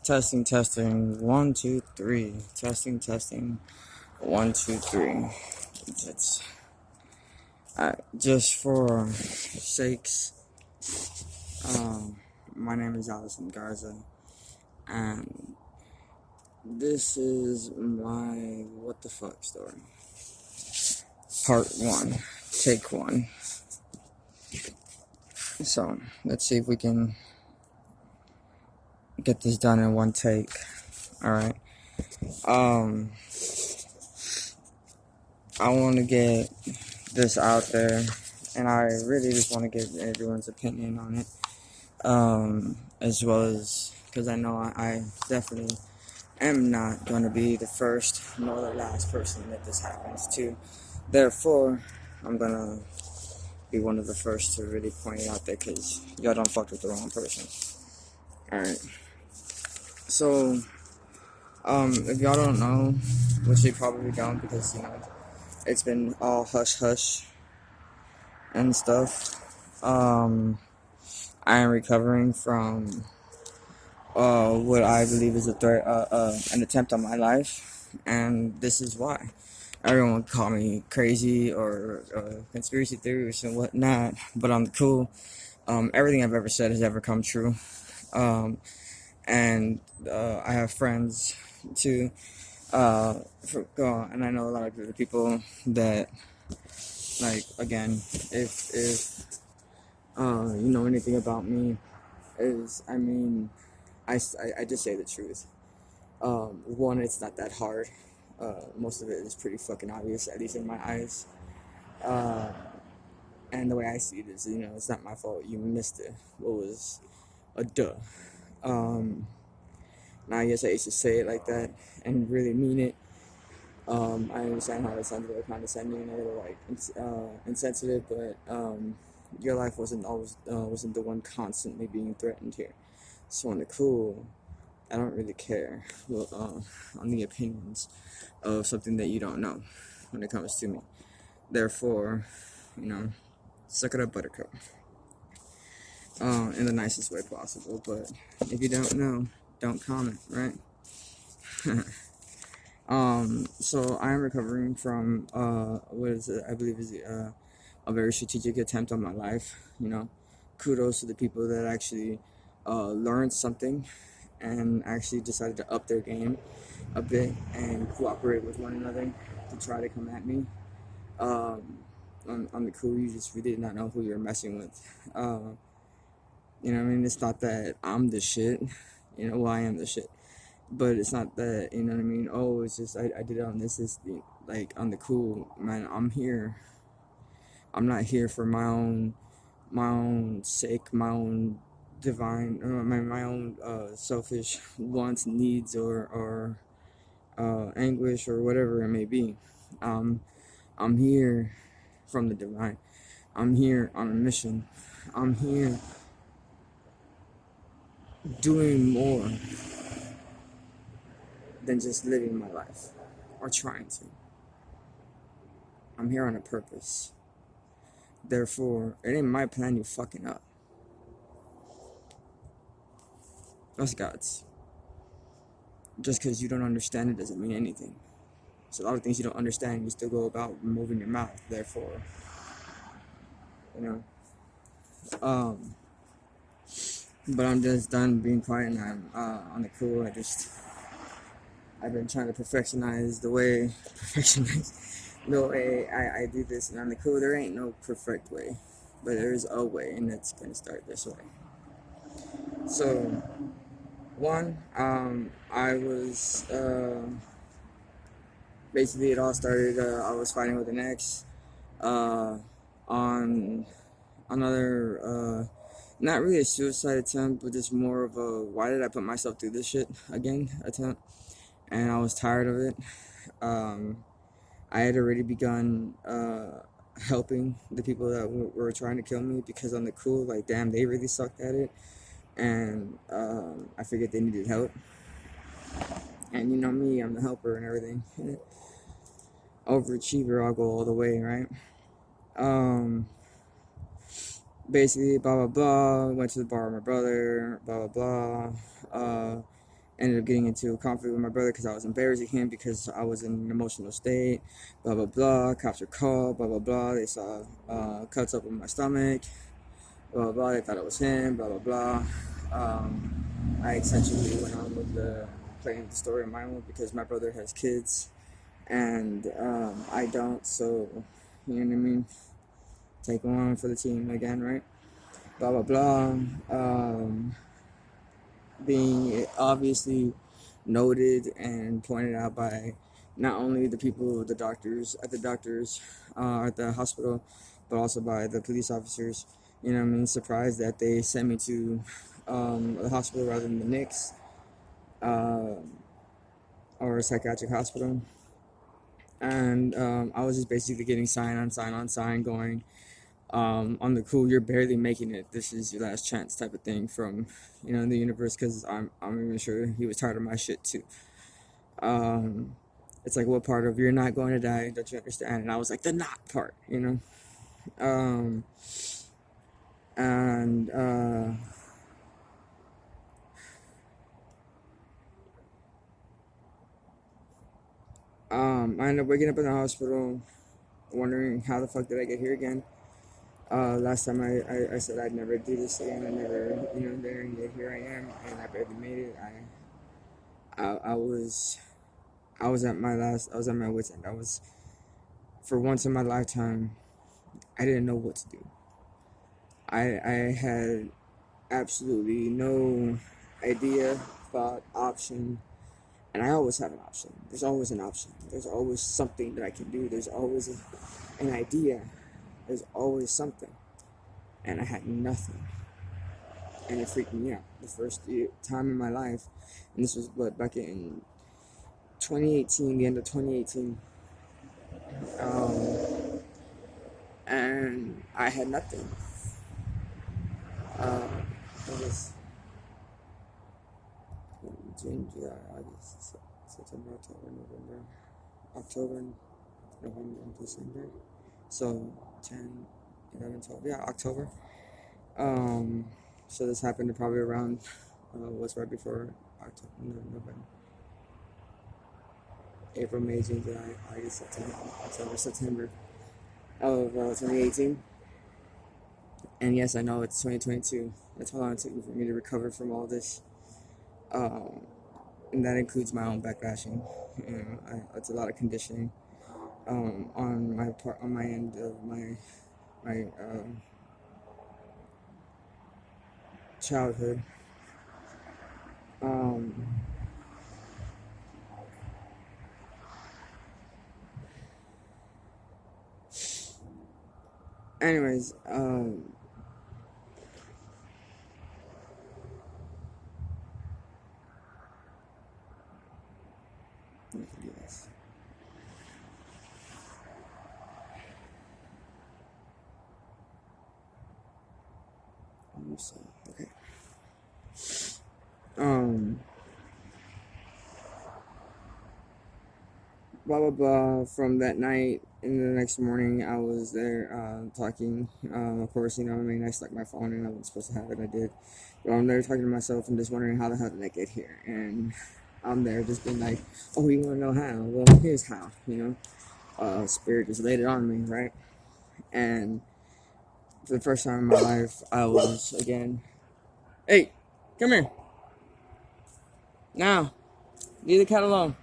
Testing, testing. 1, 2, 3. Testing, testing. 1, 2, 3. It's just for sakes. My name is Allison Garza, and this is my what the fuck story. Part 1, take 1. So let's see if we can get this done in one take. All right. I want to get this out there, and I really just want to get everyone's opinion on it, as well as because I know I definitely am not going to be the first nor the last person that this happens to. Therefore, I'm going to be one of the first to really point it out there, because y'all don't fuck with the wrong person. Alright. So, if y'all don't know, which you probably don't, because, it's been all hush-hush and stuff, I am recovering from what I believe is an attempt on my life, and this is why. Everyone call me crazy or conspiracy theorists and whatnot, but I'm cool. Everything I've ever said has ever come true, and I have friends too, and I know a lot of the people that, like, again, if you know anything about me, I just say the truth. One, it's not that hard. Most of it is pretty fucking obvious, at least in my eyes. And the way I see it is, it's not my fault. You missed it. What was a duh. Now, yes, I used to say it like that and really mean it. I understand how it sounds a little condescending, a little insensitive, but your life wasn't the one constantly being threatened here. So on the cool, I don't really care on the opinions of something that you don't know when it comes to me. Therefore, suck it up, buttercup. In the nicest way possible. But if you don't know, don't comment, right? So I am recovering from what is it? I believe is a very strategic attempt on my life. Kudos to the people that actually learned something and actually decided to up their game a bit and cooperate with one another to try to come at me. On the cool, you just really did not know who you're messing with. It's not that I'm the shit. I am the shit. But it's not that, oh, it's just, I did it on this, like, on the cool, man, I'm here. I'm not here for my own sake, my own divine, my own selfish wants, needs, or anguish, or whatever it may be. I'm here from the divine. I'm here on a mission. I'm here doing more than just living my life, or trying to. I'm here on a purpose. Therefore, it ain't my plan you fucking up. That's God's. Just because you don't understand it doesn't mean anything. So a lot of things you don't understand, you still go about moving your mouth. Therefore, but I'm just done being quiet, and I'm on the cool. I've been trying to perfectionize the way I do this, and on the cool, there ain't no perfect way, but there is a way, and it's gonna start this way. So, one, I was basically it all started. I was fighting with an ex on another not really a suicide attempt, but just more of a why did I put myself through this shit again attempt. And I was tired of it. I had already begun helping the people that were trying to kill me, because on the cool, like, damn, they really sucked at it. And I figured they needed help. And me, I'm the helper and everything. Overachiever, I'll go all the way, right? Basically, blah, blah, blah. Went to the bar with my brother, blah, blah, blah. ended up getting into a conflict with my brother because I was embarrassing him because I was in an emotional state. Blah blah blah. Cops were called. Blah blah blah. They saw cuts up in my stomach. Blah blah blah. They thought it was him. Blah blah blah. I essentially went on with playing the story of my own because my brother has kids and I don't. So you know what I mean. Take one for the team again, right? Blah blah blah. Being obviously noted and pointed out by not only the people, the doctors at the hospital, but also by the police officers. You know what I mean? Surprised that they sent me to the hospital rather than the NICS or a psychiatric hospital. And I was just basically getting sign on sign going on the cool, you're barely making it, this is your last chance type of thing from, you know, the universe, because I'm even sure he was tired of my shit too. It's like, what part of you're not going to die don't you understand? And I was like, the not part, you know. And I ended up waking up in the hospital wondering how the fuck did I get here again. Last time I said I'd never do this again. I never, you know, there, and yet here I am, and I barely made it. I was at my wit's end. For once in my lifetime, I didn't know what to do. I had absolutely no idea, thought, option, and I always have an option. There's always an option. There's always something that I can do. There's always an idea. There's always something. And I had nothing. And it freaked me out. The first time in my life, and this was back in 2018, the end of 2018. And I had nothing. It was June, July, August, September, October, November, and December. So 10, 11, 12, yeah, October. So this happened probably around, was right before October, November, April, May, June, July, August, September of 2018. And yes, I know it's 2022. That's how long it took for me to recover from all this. And that includes my own backlashing. You know, it's a lot of conditioning on my end of my childhood. Anyways, let me do this. So, okay. Blah blah blah. From that night and the next morning, I was there talking. Of course, you know, I mean, I stuck my phone in. I wasn't supposed to have it. I did, but I'm there talking to myself and just wondering how the hell did I get here? And I'm there just being like, oh, you want to know how? Well, here's how. You know, Spirit just laid it on me, right? And for the first time in my life, I was again, hey, come here. Now, leave the cat alone.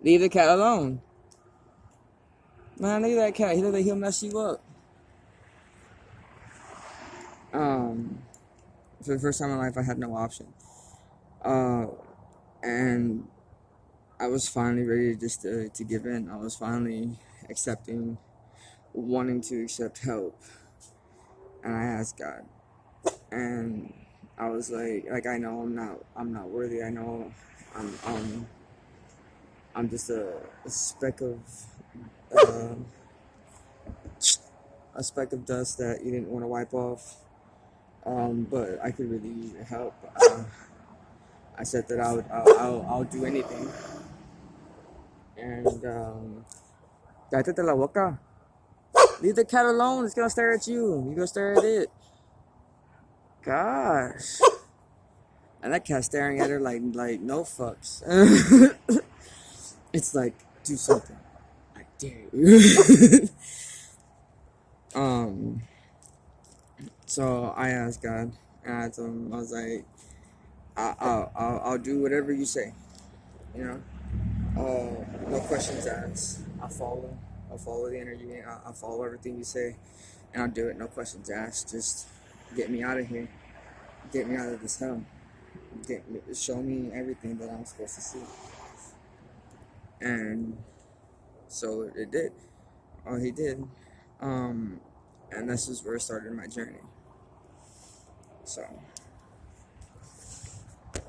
Leave the cat alone. Man, look at that cat. He look like he'll mess you up. For the first time in my life, I had no option. And I was finally ready just to give in. I was finally wanting to accept help. And I asked God. And I was like I know I'm not worthy. I know I'm just a speck of dust that you didn't want to wipe off. But I could really use your help. I said that I'll do anything. And leave the cat alone. It's gonna stare at you. You gonna stare at it. gosh. And that cat staring at her like no fucks. It's like, do something. I dare you. So I asked God, and I told him, I was like, I'll do whatever you say, you know. No questions asked. I'll follow the energy. I'll follow everything you say, and I'll do it. No questions asked. Just get me out of here. Get me out of this hell. Show me everything that I'm supposed to see. And so it did. Oh, he did. And this is where it started my journey. So